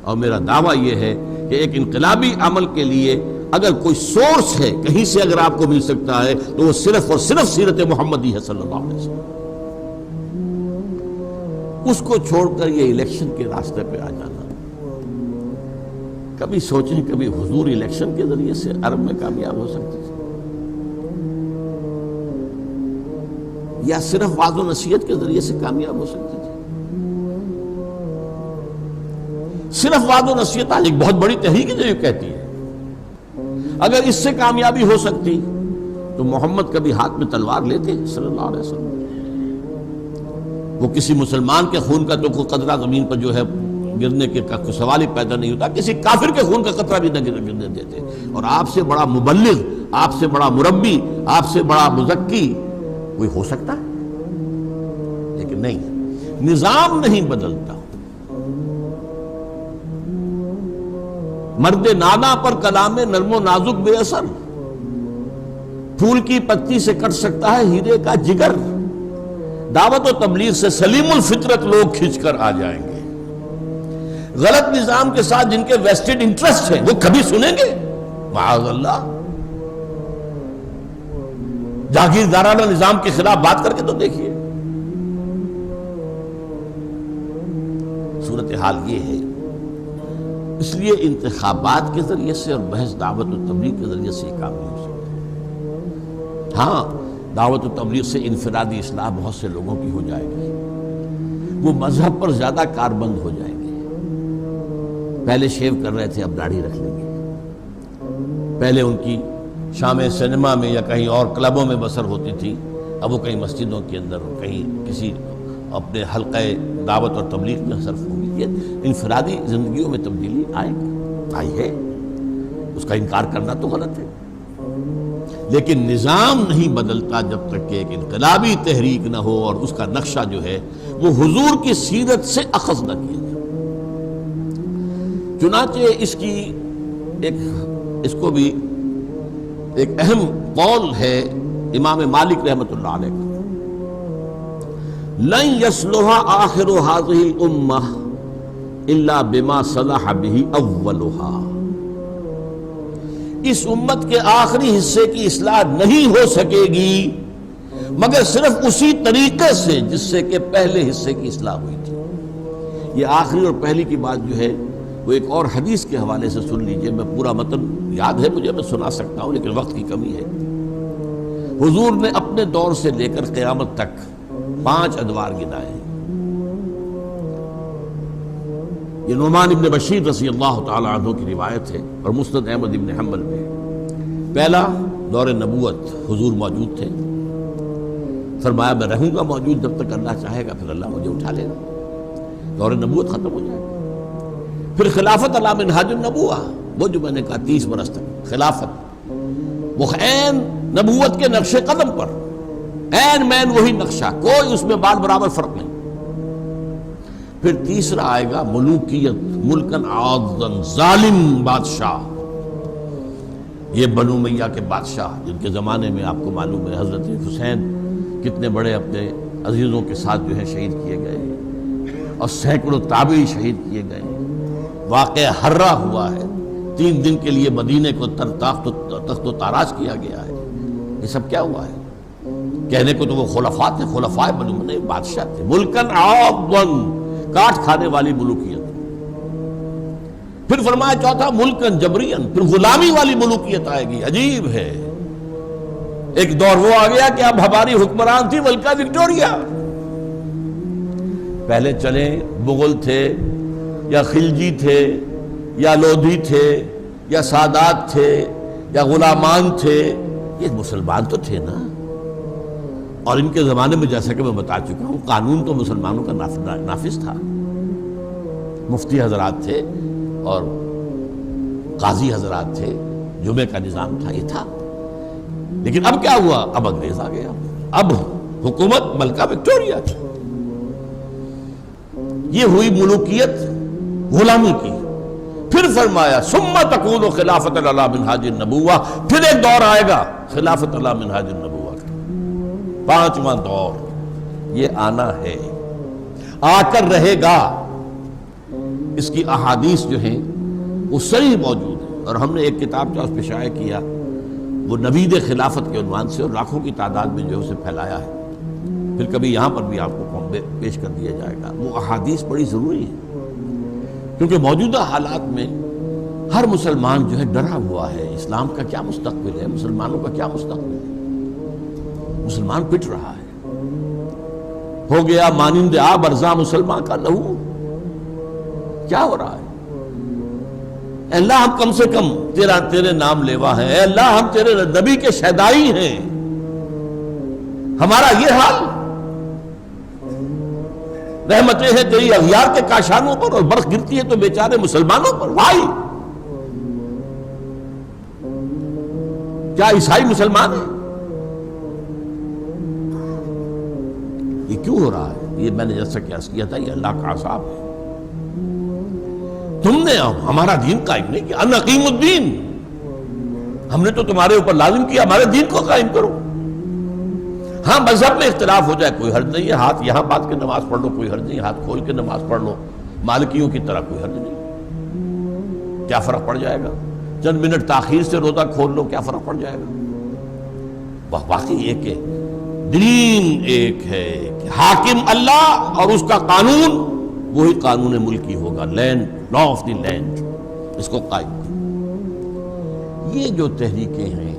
اور میرا دعویٰ یہ ہے کہ ایک انقلابی عمل کے لیے اگر کوئی سورس ہے کہیں سے اگر آپ کو مل سکتا ہے تو وہ صرف اور صرف سیرت محمدی ہے صلی اللہ علیہ وسلم. اس کو چھوڑ کر یہ الیکشن کے راستے پہ آ جانا، کبھی سوچیں کبھی حضور الیکشن کے ذریعے سے عرب میں کامیاب ہو سکتے تھے، یا صرف وعظ و نصیحت کے ذریعے سے کامیاب ہو سکتے تھے. صرف وعظ و نصیحت آج ایک بہت بڑی تحریک ہے جو یہ کہتی ہے. اگر اس سے کامیابی ہو سکتی تو محمد کبھی ہاتھ میں تلوار لیتے صلی اللہ علیہ وسلم. وہ کسی مسلمان کے خون کا تو کوئی قطرہ زمین پر جو ہے گرنے کے کا کوئی سوال ہی پیدا نہیں ہوتا، کسی کافر کے خون کا قطرہ بھی نہ گرنے دیتے. اور آپ سے بڑا مبلغ، آپ سے بڑا مربی، آپ سے بڑا مزکی کوئی ہو سکتا ہے؟ لیکن نہیں، نظام نہیں بدلتا. مرد نانا پر کلام نرم و نازک بے اثر، پھول کی پتی سے کٹ سکتا ہے ہیرے کا جگر. دعوت و تبلیغ سے سلیم الفطرت لوگ کھنچ کر آ جائیں گے. غلط نظام کے ساتھ جن کے ویسٹڈ انٹرسٹ ہیں وہ کبھی سنیں گے؟ معاذ اللہ. جاگیردارانہ نظام کے خلاف بات کر کے تو دیکھیے. صورتحال یہ ہے. اس لیے انتخابات کے ذریعے سے اور محض دعوت و تبلیغ کے ذریعے سے یہ کام نہیں ہو سکتا. ہاں، دعوت و تبلیغ سے انفرادی اصلاح بہت سے لوگوں کی ہو جائے گی، وہ مذہب پر زیادہ کاربند ہو جائیں گے. پہلے شیو کر رہے تھے، اب داڑھی رکھ لیں گے. پہلے ان کی شام سینما میں یا کہیں اور کلبوں میں بسر ہوتی تھی، اب وہ کہیں مسجدوں کے اندر، کہیں کسی اپنے حلقہ دعوت اور تبلیغ میں صرف ہوں گی. یہ انفرادی زندگیوں میں تبدیلی آئی ہے، اس کا انکار کرنا تو غلط ہے. لیکن نظام نہیں بدلتا جب تک کہ ایک انقلابی تحریک نہ ہو اور اس کا نقشہ جو ہے وہ حضور کی سیرت سے اخذ نہ کیا جائے. چنانچہ اس کو بھی ایک اہم قول ہے امام مالک رحمۃ اللہ علیہ کا، لن يصلح آخر هذه الامہ الا بما صلح به اولها. اس امت کے آخری حصے کی اصلاح نہیں ہو سکے گی مگر صرف اسی طریقے سے جس سے کہ پہلے حصے کی اصلاح ہوئی تھی. یہ آخری اور پہلی کی بات جو ہے وہ ایک اور حدیث کے حوالے سے سن لیجئے. میں پورا متن یاد ہے مجھے، میں سنا سکتا ہوں لیکن وقت کی کمی ہے. حضور نے اپنے دور سے لے کر قیامت تک 5 ادوار گنائے ہیں. یہ نعمان ابن بشیر رضی اللہ تعالی عنہ کی روایت ہے اور مسند احمد ابن حنبل میں. پہلا دور نبوت، حضور موجود تھے، فرمایا میں رہوں گا موجود جب تک اللہ چاہے گا، پھر اللہ مجھے اٹھا لے گا. دور نبوت ختم ہو جائے گا. پھر خلافت علی منہاج النبوہ، وہ جو میں نے کہا 30 برس تک خلافت، وہ عین نبوت کے نقش قدم پر، عین مین وہی نقشہ، کوئی اس میں بال برابر فرق نہیں. پھر تیسرا آئے گا ملوکیت، ملکن عاضن، ظالم بادشاہ. یہ بنو امیہ کے بادشاہ جن کے زمانے میں آپ کو معلوم ہے حضرت حسین کتنے بڑے اپنے عزیزوں کے ساتھ جو ہے شہید کیے گئے اور سینکڑوں تابعی شہید کیے گئے. واقعہ ہررا ہوا ہے، 3 دن کے لیے مدینے کو تخت و تاراج کیا گیا ہے. یہ سب کیا ہوا ہے؟ کہنے کو تو وہ خلفاء تھے، خلفاء بنو امیہ بادشاہ تھے. ملکن عاضن، کاٹ کھانے والی ملوکیت. پھر فرمایا چوتھا ملکن جبرین، پھر غلامی والی ملوکیت آئے گی. عجیب ہے، ایک دور وہ آ گیا کہ اب ہماری حکمران تھی ملکہ وکٹوریہ. پہلے چلیں مغل تھے یا خلجی تھے یا لودھی تھے یا سادات تھے یا غلامان تھے، یہ مسلمان تو تھے نا. اور ان کے زمانے میں جیسا کہ میں بتا چکا ہوں قانون تو مسلمانوں کا نافذ تھا. مفتی حضرات تھے اور قاضی حضرات تھے، جمعے کا نظام تھا، یہ تھا. لیکن اب کیا ہوا؟ اب انگریز آ گیا، اب حکومت ملکہ وکٹوریہ کی. یہ ہوئی ملوکیت غلامی کی. پھر فرمایا ثم تکون خلافت علی منہاج النبوہ، پھر ایک دور آئے گا خلافت علی منہاج النبوہ کا، 5واں دور. یہ آنا ہے، آ کر رہے گا. اس کی احادیث جو ہیں وہ صحیح موجود ہیں، اور ہم نے ایک کتاب جو اس پہ شائع کیا وہ نوید خلافت کے عنوان سے، اور لاکھوں کی تعداد میں جو اسے پھیلایا ہے، پھر کبھی یہاں پر بھی آپ کو پیش کر دیا جائے گا۔ وہ احادیث بڑی ضروری ہے، کیونکہ موجودہ حالات میں ہر مسلمان جو ہے ڈرا ہوا ہے، اسلام کا کیا مستقبل ہے، مسلمانوں کا کیا مستقبل ہے۔ مسلمان پٹ رہا ہے، ہو گیا مانند آب ارزاں مسلمان کا لہو۔ کیا ہو رہا ہے؟ اے اللہ ہم کم سے کم تیرے نام لیوا ہیں، اے اللہ ہم تیرے نبی کے شہدائی ہیں، ہمارا یہ حال؟ رحمتیں ہیں تیری اغیار کے کاشانوں پر، اور برف گرتی ہے تو بیچارے مسلمانوں پر۔ وائی کیا عیسائی مسلمان ہیں؟ یہ کیوں ہو رہا ہے؟ یہ میں نے جیسا کہ عرض کیا تھا، یہ اللہ کا عذاب ہے۔ تم نے ہمارا دین قائم نہیں کیا، ان اقیم الدین، ہم نے تو تمہارے اوپر لازم کیا ہمارے دین کو قائم کرو۔ ہاں مذہب میں اختلاف ہو جائے کوئی حرج نہیں ہے، ہاتھ یہاں بات کے نماز پڑھ لو کوئی حرج نہیں، ہاتھ کھول کے نماز پڑھ لو مالکیوں کی طرح کوئی حرج نہیں، کیا فرق پڑ جائے گا؟ چند منٹ تاخیر سے روزہ کھول لو، کیا فرق پڑ جائے گا؟ واقعی ایک ہے دین، ایک ہے کہ حاکم اللہ اور اس کا قانون وہی قانون ملکی ہوگا، land law of the land, اس کو قائم کریں۔ یہ جو تحریکیں ہیں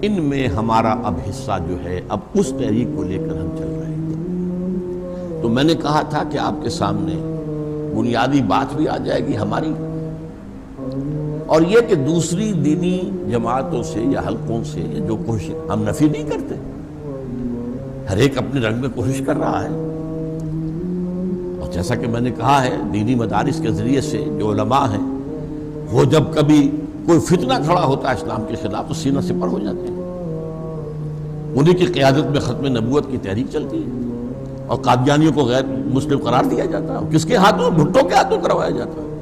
ان میں ہمارا اب حصہ جو ہے، اب اس تحریک کو لے کر ہم چل رہے ہیں۔ تو میں نے کہا تھا کہ آپ کے سامنے بنیادی بات بھی آ جائے گی ہماری، اور یہ کہ دوسری دینی جماعتوں سے یا حلقوں سے جو کوشش، ہم نفی نہیں کرتے، ہر ایک اپنے رنگ میں کوشش کر رہا ہے، اور جیسا کہ میں نے کہا ہے دینی مدارس کے ذریعے سے جو علماء ہیں وہ جب کبھی کوئی فتنہ کھڑا ہوتا ہے اسلام کے خلاف تو سینہ سپر ہو جاتے ہیں، انہی کی قیادت میں ختم نبوت کی تحریک چلتی ہے، اور قادیانیوں کو غیر مسلم قرار دیا جاتا ہے، کس کے ہاتھوں؟ بھٹو کے ہاتھوں کروایا جاتا ہے۔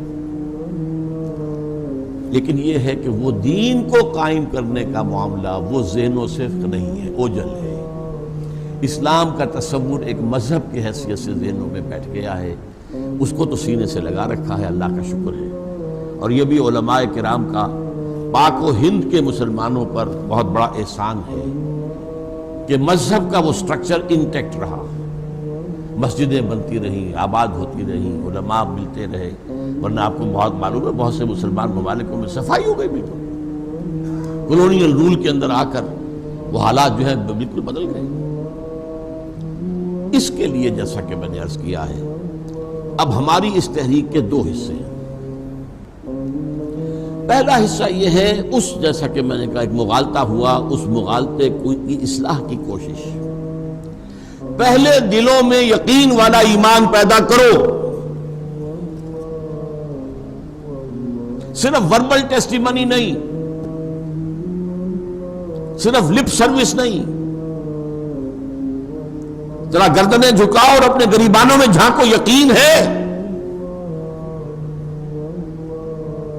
لیکن یہ ہے کہ وہ دین کو قائم کرنے کا معاملہ وہ ذہن و صفق نہیں ہے، اوجل ہے۔ اسلام کا تصور ایک مذہب کی حیثیت سے ذہنوں میں بیٹھ گیا ہے، اس کو تو سینے سے لگا رکھا ہے، اللہ کا شکر ہے۔ اور یہ بھی علماء کرام کا پاک و ہند کے مسلمانوں پر بہت بڑا احسان ہے کہ مذہب کا وہ سٹرکچر انٹیکٹ رہا، مسجدیں بنتی رہیں، آباد ہوتی رہیں، علماء ملتے رہے، ورنہ آپ کو بہت معلوم ہے بہت سے مسلمان ممالکوں میں صفائی ہو گئی بھی، تو کولونیل رول کے اندر آ کر وہ حالات جو ہے بالکل بدل گئے۔ اس کے لیے جیسا کہ میں نے عرض کیا ہے اب ہماری اس تحریک کے دو حصے ہیں۔ پہلا حصہ یہ ہے اس جیسا کہ میں نے کہا ایک مغالطہ ہوا، اس مغالطے کی اصلاح کی کوشش۔ پہلے دلوں میں یقین والا ایمان پیدا کرو، صرف وربل ٹیسٹیمنی نہیں، صرف لپ سروس نہیں، ذرا گردنیں جھکاؤ اور اپنے گریبانوں میں جھانکو، یقین ہے،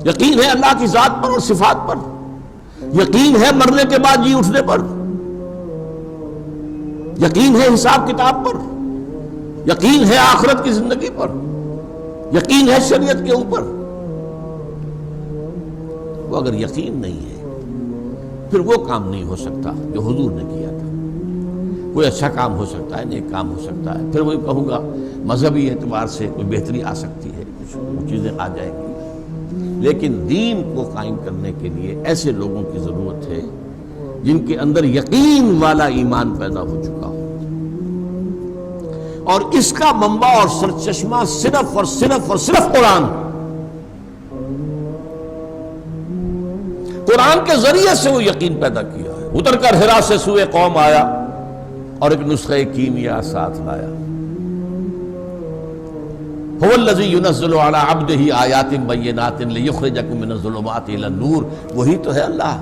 یقین ہے اللہ کی ذات پر اور صفات پر، یقین ہے مرنے کے بعد جی اٹھنے پر، یقین ہے حساب کتاب پر، یقین ہے آخرت کی زندگی پر، یقین ہے شریعت کے اوپر۔ وہ اگر یقین نہیں ہے پھر وہ کام نہیں ہو سکتا جو حضور نے کیا تھا۔ کوئی اچھا کام ہو سکتا ہے، نیک کام ہو سکتا ہے، پھر وہی کہوں گا مذہبی اعتبار سے کوئی بہتری آ سکتی ہے، کچھ چیزیں آ جائیں گی، لیکن دین کو قائم کرنے کے لیے ایسے لوگوں کی ضرورت ہے جن کے اندر یقین والا ایمان پیدا ہو چکا ہو، اور اس کا منبع اور سرچشمہ صرف اور صرف اور صرف قرآن، قرآن کے ذریعے سے وہ یقین پیدا کیا ہے۔ اتر کر حرا سے سوئے قوم آیا اور ایک نسخہ کیمیا ساتھ لایا۔ هو الذی ينزل علی عبدہ آیات بینات لیخرجکم من الظلمات الی النور، وہی تو ہے اللہ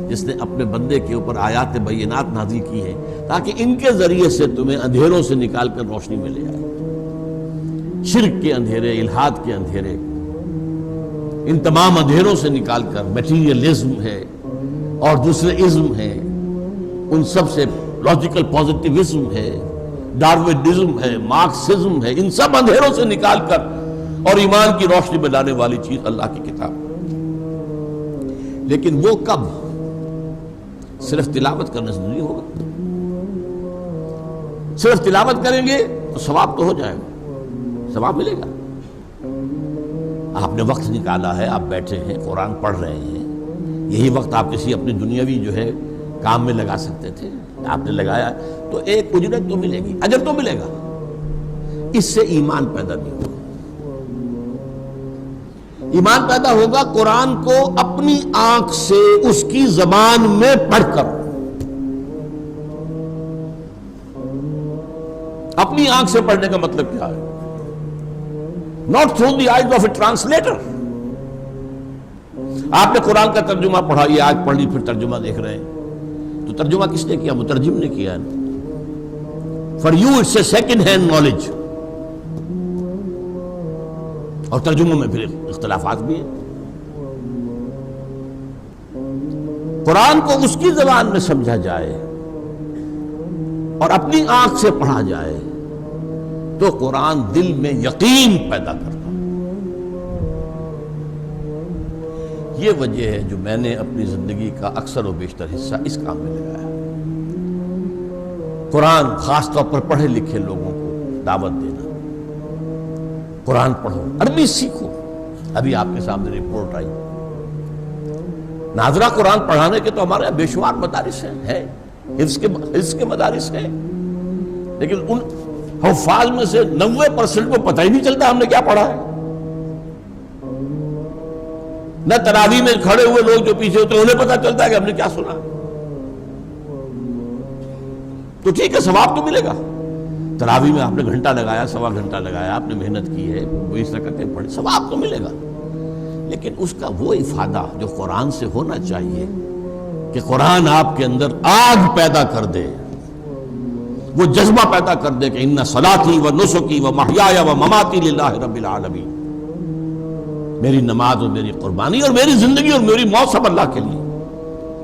جس نے اپنے بندے کے اوپر آیات بینات نازل کی ہے تاکہ ان کے ذریعے سے تمہیں اندھیروں سے نکال کر روشنی میں لے آئے، شرک کے اندھیرے، الحاد کے اندھیرے، ان تمام اندھیروں سے نکال کر میٹیریلزم ہے اور دوسرے ازم ہیں، ان سب سے لاجیکل پازیٹیوزم ہے، ڈاروینزم ہے، مارکسزم ہے، ان سب اندھیروں سے نکال کر اور ایمان کی روشنی میں لانے والی چیز اللہ کی کتاب. لیکن وہ کب؟ صرف تلاوت کرنے سے نہیں ہوگا. صرف تلاوت کریں گے تو ثواب تو ہو جائے گا، ثواب ملے گا. آپ نے وقت نکالا ہے، آپ بیٹھے ہیں قرآن پڑھ رہے ہیں، یہی وقت آپ کسی اپنی دنیاوی جو ہے کام میں لگا سکتے تھے، آپ نے لگایا تو ایک اجرت تو ملے گی، اجر تو ملے گا. اس سے ایمان پیدا نہیں ہوگا. ایمان پیدا ہوگا قرآن کو اپنی آنکھ سے اس کی زبان میں پڑھ کر. اپنی آنکھ سے پڑھنے کا مطلب کیا ہے؟ not through the eyes of a translator. آپ نے قرآن کا ترجمہ پڑھا، یہ آج پڑھ لی، پھر ترجمہ دیکھ رہے ہیں، تو ترجمہ کس نے کیا؟ مترجم نے کیا. For you it's a second hand knowledge. اور ترجموں میں پھر اختلافات بھی ہیں. قرآن کو اس کی زبان میں سمجھا جائے اور اپنی آنکھ سے پڑھا جائے تو قرآن دل میں یقین پیدا کرتا. یہ وجہ ہے جو میں نے اپنی زندگی کا اکثر و بیشتر حصہ اس کام میں لگایا. قرآن خاص طور پر پڑھے لکھے لوگوں کو دعوت دینا، قرآن پڑھو، عربی سیکھو. ابھی آپ کے سامنے رپورٹ آئی، ناظرہ قرآن پڑھانے کے تو ہمارے بے شمار مدارس ہیں، حفظ کے مدارس ہیں، لیکن ان حفاظ میں سے 90% کو پتہ ہی نہیں چلتا ہم نے کیا پڑھا ہے. نہ تراویح میں کھڑے ہوئے لوگ جو پیچھے ہوتے ہیں انہیں پتہ چلتا ہے کہ ہم نے کیا سنا. تو ٹھیک ہے، ثواب تو ملے گا. تراویح میں آپ نے گھنٹہ لگایا، سوا گھنٹہ لگایا، آپ نے محنت کی ہے، 20 رکعتیں پڑھی، ثواب تو ملے گا. لیکن اس کا وہ افادہ جو قرآن سے ہونا چاہیے کہ قرآن آپ کے اندر آگ پیدا کر دے، وہ جذبہ پیدا کر دے کہ ان صلاتی و نسکی و محیای و مماتی للہ رب العالمین، میری نماز اور میری قربانی اور میری زندگی اور میری موت سب اللہ کے لیے.